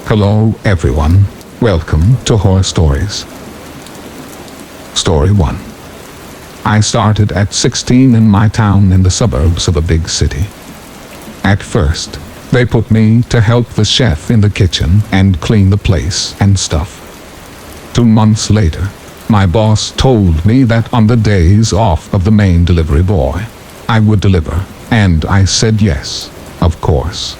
Hello everyone, welcome to Horror Stories. Story 1. I started at 16 in my town in the suburbs of a big city. At first, they put me to help the chef in the kitchen and clean the place and stuff. 2 months later, my boss told me that on the days off of the main delivery boy, I would deliver, and I said yes, of course.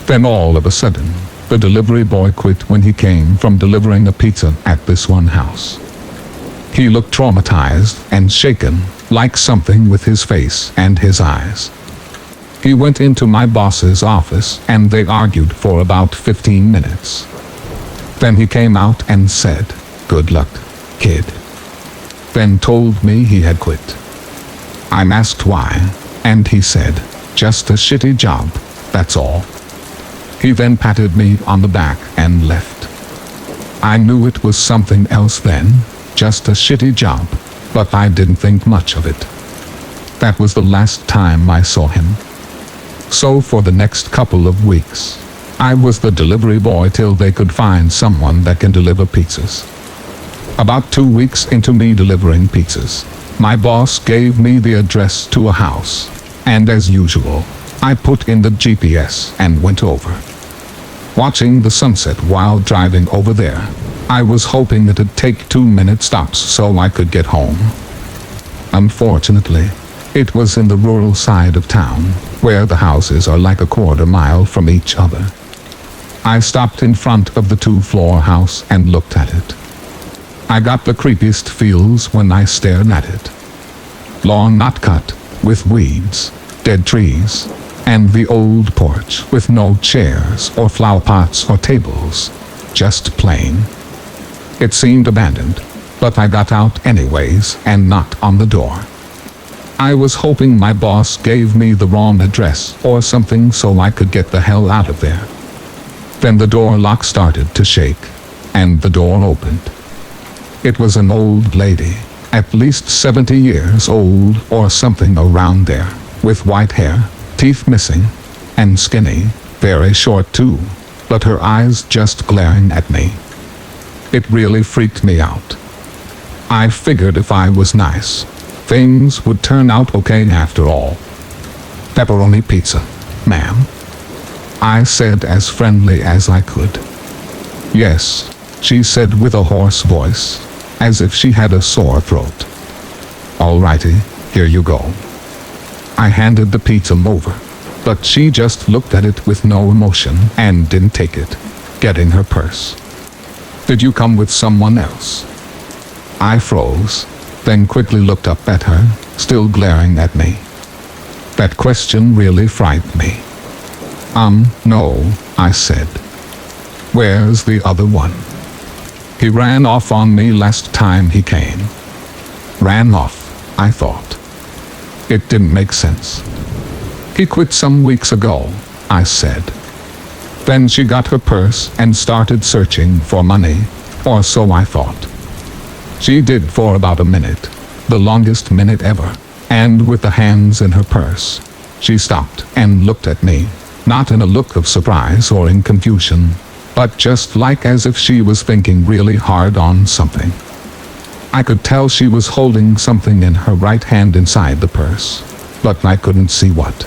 Then all of a sudden, the delivery boy quit when he came from delivering a pizza at this one house. He looked traumatized and shaken, like something with his face and his eyes. He went into my boss's office and they argued for about 15 minutes. Then he came out and said, "Good luck, kid." Then told me he had quit. I asked why, and he said, "Just a shitty job, that's all." He then patted me on the back and left. I knew it was something else then, just a shitty job, but I didn't think much of it. That was the last time I saw him. So for the next couple of weeks, I was the delivery boy till they could find someone that can deliver pizzas. About 2 weeks into me delivering pizzas, my boss gave me the address to a house, and as usual, I put in the GPS and went over. Watching the sunset while driving over there, I was hoping it'd take 2-minute stops so I could get home. Unfortunately, it was in the rural side of town, where the houses are like a quarter mile from each other. I stopped in front of the 2-floor house and looked at it. I got the creepiest feels when I stared at it. Lawn not cut, with weeds, dead trees, and the old porch with no chairs or flower pots or tables, just plain. It seemed abandoned, but I got out anyways and knocked on the door. I was hoping my boss gave me the wrong address or something so I could get the hell out of there. Then the door lock started to shake, and the door opened. It was an old lady, at least 70 years old or something around there, with white hair, teeth missing, and skinny, very short too, but her eyes just glaring at me. It really freaked me out. I figured if I was nice, things would turn out okay after all. "Pepperoni pizza, ma'am?" I said as friendly as I could. "Yes," she said with a hoarse voice, as if she had a sore throat. "Alrighty, here you go." I handed the pizza over, but she just looked at it with no emotion and didn't take it, getting her purse. "Did you come with someone else?" I froze, then quickly looked up at her, still glaring at me. That question really frightened me. No," I said. "Where's the other one?" "He ran off on me last time he came." Ran off, I thought. It didn't make sense. "He quit some weeks ago," I said. Then she got her purse and started searching for money, or so I thought. She did for about a minute, the longest minute ever, and with the hands in her purse, she stopped and looked at me, not in a look of surprise or in confusion, but just like as if she was thinking really hard on something. I could tell she was holding something in her right hand inside the purse, but I couldn't see what.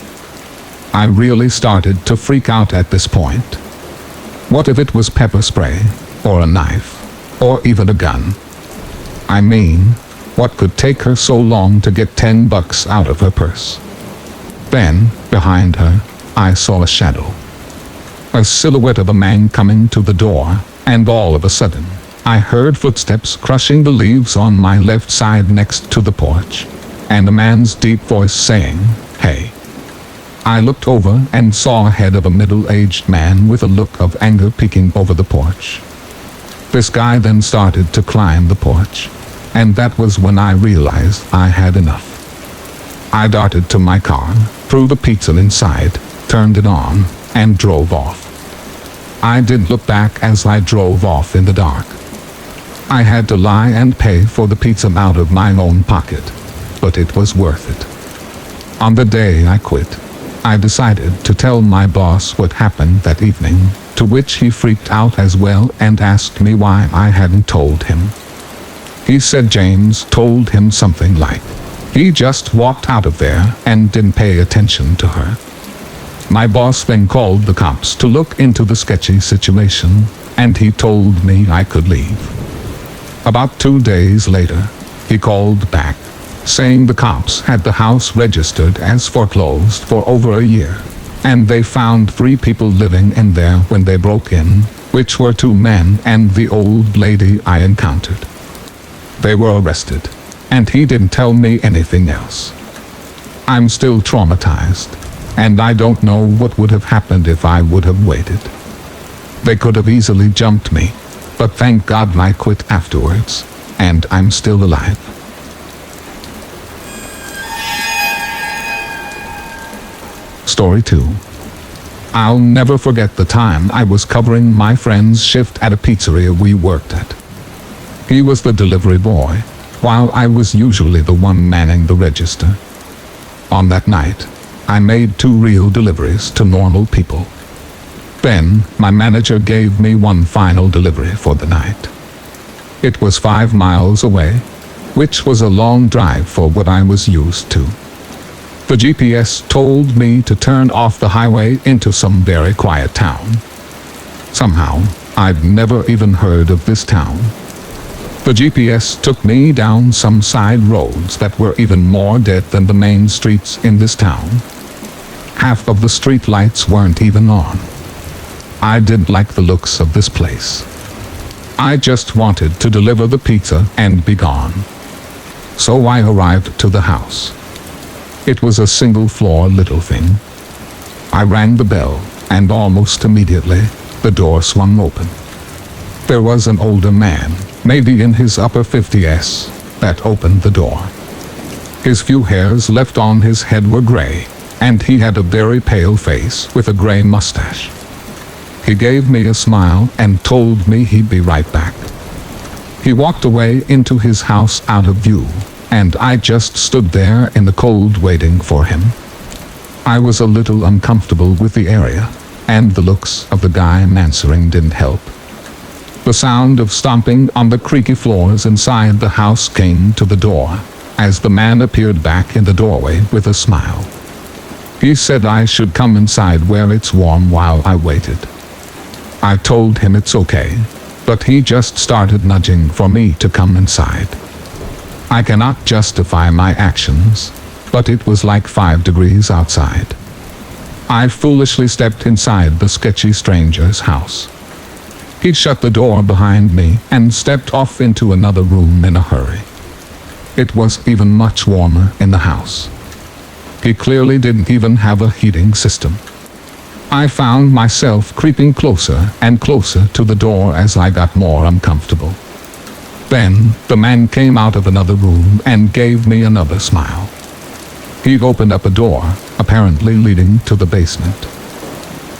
I really started to freak out at this point. What if it was pepper spray, or a knife, or even a gun? I mean, what could take her so long to get $10 out of her purse? Then, behind her, I saw a shadow. A silhouette of a man coming to the door, and all of a sudden, I heard footsteps crushing the leaves on my left side next to the porch, and a man's deep voice saying, "Hey." I looked over and saw a head of a middle-aged man with a look of anger peeking over the porch. This guy then started to climb the porch, and that was when I realized I had enough. I darted to my car, threw the pizza inside, turned it on, and drove off. I didn't look back as I drove off in the dark. I had to lie and pay for the pizza out of my own pocket, but it was worth it. On the day I quit, I decided to tell my boss what happened that evening, to which he freaked out as well and asked me why I hadn't told him. He said James told him something like, he just walked out of there and didn't pay attention to her. My boss then called the cops to look into the sketchy situation, and he told me I could leave. About 2 days later, he called back, saying the cops had the house registered as foreclosed for over a year, and they found 3 people living in there when they broke in, which were 2 men and the old lady I encountered. They were arrested, and he didn't tell me anything else. I'm still traumatized, and I don't know what would have happened if I would have waited. They could have easily jumped me, but thank God I quit afterwards, and I'm still alive. Story 2. I'll never forget the time I was covering my friend's shift at a pizzeria we worked at. He was the delivery boy, while I was usually the one manning the register. On that night, I made 2 real deliveries to normal people. Then, my manager gave me one final delivery for the night. It was 5 miles away, which was a long drive for what I was used to. The GPS told me to turn off the highway into some very quiet town. Somehow, I'd never even heard of this town. The GPS took me down some side roads that were even more dead than the main streets in this town. Half of the street lights weren't even on. I didn't like the looks of this place. I just wanted to deliver the pizza and be gone. So I arrived to the house. It was a single-floor little thing. I rang the bell, and almost immediately, the door swung open. There was an older man, maybe in his upper 50s, that opened the door. His few hairs left on his head were gray, and he had a very pale face with a gray mustache. He gave me a smile and told me he'd be right back. He walked away into his house out of view, and I just stood there in the cold waiting for him. I was a little uncomfortable with the area, and the looks of the guy answering didn't help. The sound of stomping on the creaky floors inside the house came to the door, as the man appeared back in the doorway with a smile. He said I should come inside where it's warm while I waited. I told him it's okay, but he just started nudging for me to come inside. I cannot justify my actions, but it was like 5 degrees outside. I foolishly stepped inside the sketchy stranger's house. He shut the door behind me and stepped off into another room in a hurry. It was even much warmer in the house. He clearly didn't even have a heating system. I found myself creeping closer and closer to the door as I got more uncomfortable. Then, the man came out of another room and gave me another smile. He opened up a door, apparently leading to the basement.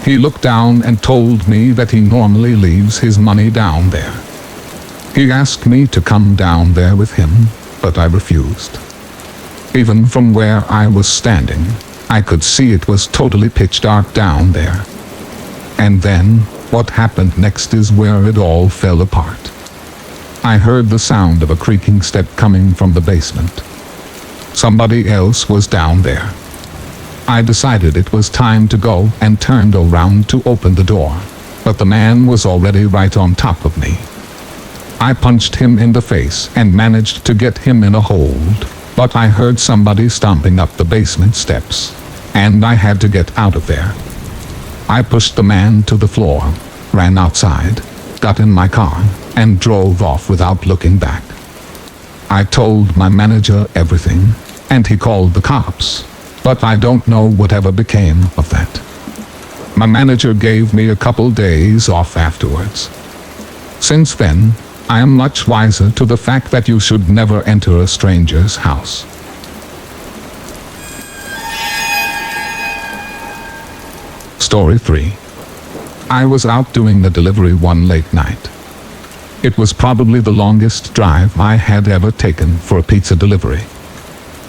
He looked down and told me that he normally leaves his money down there. He asked me to come down there with him, but I refused. Even from where I was standing, I could see it was totally pitch dark down there. And then, what happened next is where it all fell apart. I heard the sound of a creaking step coming from the basement. Somebody else was down there. I decided it was time to go and turned around to open the door, but the man was already right on top of me. I punched him in the face and managed to get him in a hold, but I heard somebody stomping up the basement steps, and I had to get out of there. I pushed the man to the floor, ran outside, got in my car, and drove off without looking back. I told my manager everything, and he called the cops, but I don't know whatever became of that. My manager gave me a couple days off afterwards. Since then, I am much wiser to the fact that you should never enter a stranger's house. Story 3. I was out doing the delivery one late night. It was probably the longest drive I had ever taken for a pizza delivery.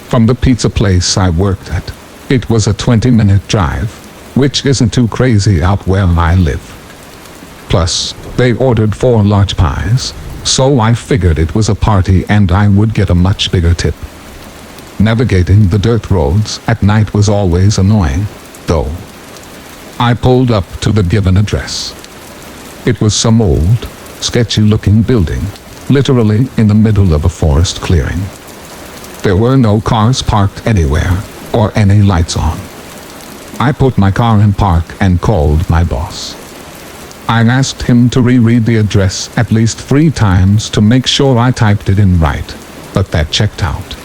From the pizza place I worked at, it was a 20-minute drive, which isn't too crazy out where I live. Plus, they ordered 4 large pies, so I figured it was a party and I would get a much bigger tip. Navigating the dirt roads at night was always annoying, though. I pulled up to the given address. It was some old, sketchy-looking building, literally in the middle of a forest clearing. There were no cars parked anywhere, or any lights on. I put my car in park and called my boss. I asked him to reread the address at least 3 times to make sure I typed it in right, but that checked out.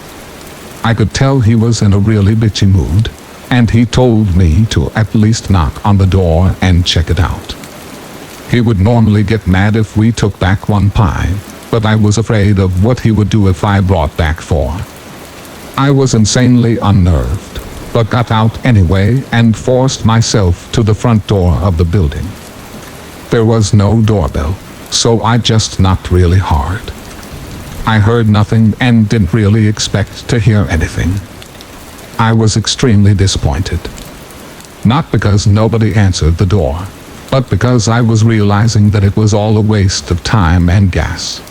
I could tell he was in a really bitchy mood, and he told me to at least knock on the door and check it out. He would normally get mad if we took back 1 pie, but I was afraid of what he would do if I brought back 4. I was insanely unnerved, but got out anyway and forced myself to the front door of the building. There was no doorbell, so I just knocked really hard. I heard nothing and didn't really expect to hear anything. I was extremely disappointed. Not because nobody answered the door, but because I was realizing that it was all a waste of time and gas.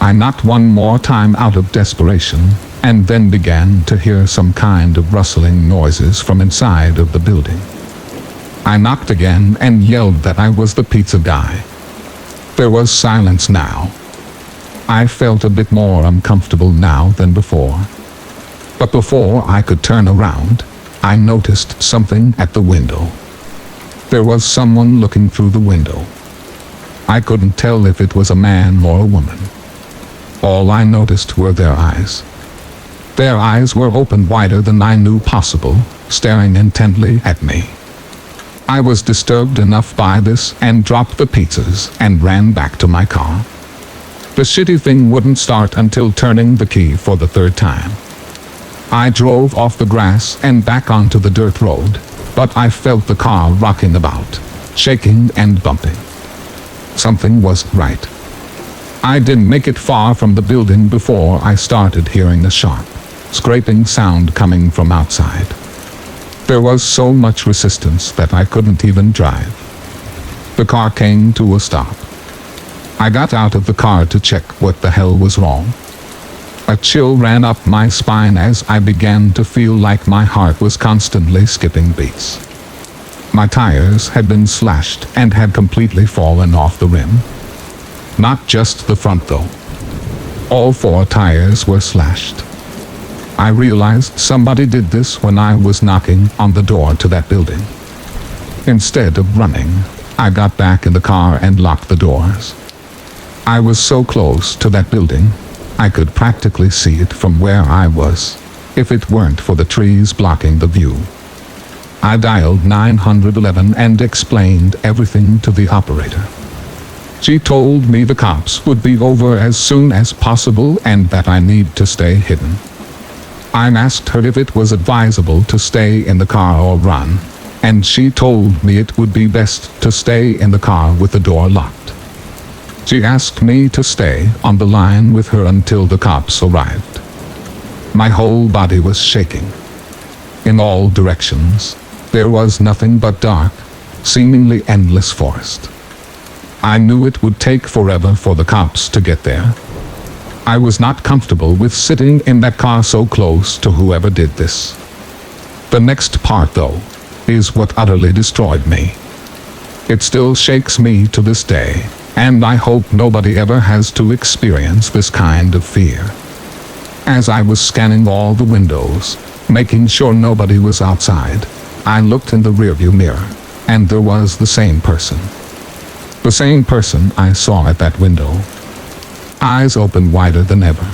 I knocked 1 more time out of desperation, and then began to hear some kind of rustling noises from inside of the building. I knocked again and yelled that I was the pizza guy. There was silence now. I felt a bit more uncomfortable now than before. But before I could turn around, I noticed something at the window. There was someone looking through the window. I couldn't tell if it was a man or a woman. All I noticed were their eyes. Their eyes were open wider than I knew possible, staring intently at me. I was disturbed enough by this and dropped the pizzas and ran back to my car. The shitty thing wouldn't start until turning the key for the 3rd time. I drove off the grass and back onto the dirt road, but I felt the car rocking about, shaking and bumping. Something wasn't right. I didn't make it far from the building before I started hearing a sharp, scraping sound coming from outside. There was so much resistance that I couldn't even drive. The car came to a stop. I got out of the car to check what the hell was wrong. A chill ran up my spine as I began to feel like my heart was constantly skipping beats. My tires had been slashed and had completely fallen off the rim. Not just the front though. All 4 tires were slashed. I realized somebody did this when I was knocking on the door to that building. Instead of running, I got back in the car and locked the doors. I was so close to that building, I could practically see it from where I was, if it weren't for the trees blocking the view. I dialed 911 and explained everything to the operator. She told me the cops would be over as soon as possible and that I need to stay hidden. I asked her if it was advisable to stay in the car or run, and she told me it would be best to stay in the car with the door locked. She asked me to stay on the line with her until the cops arrived. My whole body was shaking. In all directions, there was nothing but dark, seemingly endless forest. I knew it would take forever for the cops to get there. I was not comfortable with sitting in that car so close to whoever did this. The next part, though, is what utterly destroyed me. It still shakes me to this day, and I hope nobody ever has to experience this kind of fear. As I was scanning all the windows, making sure nobody was outside, I looked in the rearview mirror, and there was the same person. The same person I saw at that window. Eyes open wider than ever.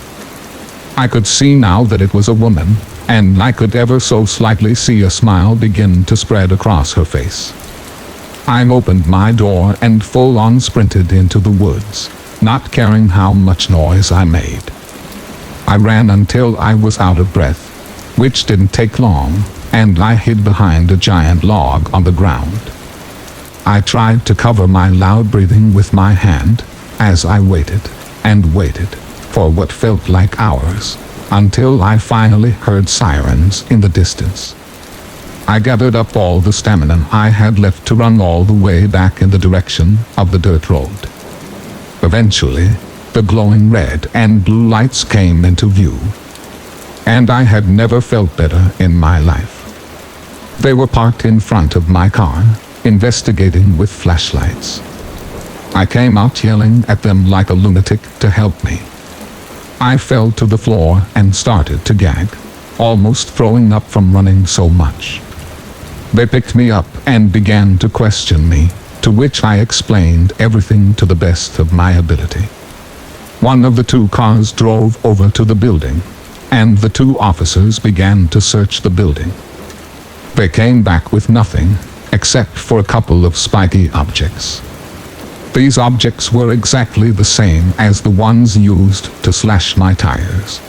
I could see now that it was a woman, and I could ever so slightly see a smile begin to spread across her face. I opened my door and full-on sprinted into the woods, not caring how much noise I made. I ran until I was out of breath, which didn't take long, and I hid behind a giant log on the ground. I tried to cover my loud breathing with my hand, as I waited, and waited, for what felt like hours, until I finally heard sirens in the distance. I gathered up all the stamina I had left to run all the way back in the direction of the dirt road. Eventually, the glowing red and blue lights came into view, and I had never felt better in my life. They were parked in front of my car, investigating with flashlights. I came out yelling at them like a lunatic to help me. I fell to the floor and started to gag, almost throwing up from running so much. They picked me up and began to question me, to which I explained everything to the best of my ability. One of the two cars drove over to the building, and the two officers began to search the building. They came back with nothing, except for a couple of spiky objects. These objects were exactly the same as the ones used to slash my tires.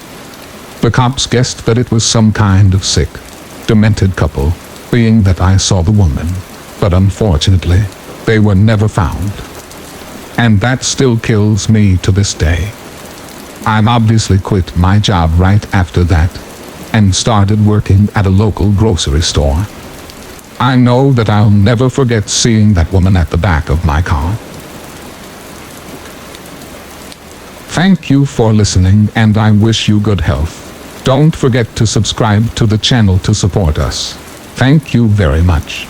The cops guessed that it was some kind of sick, demented couple, being that I saw the woman, but unfortunately, they were never found. And that still kills me to this day. I obviously quit my job right after that, and started working at a local grocery store. I know that I'll never forget seeing that woman at the back of my car. Thank you for listening, and I wish you good health. Don't forget to subscribe to the channel to support us. Thank you very much.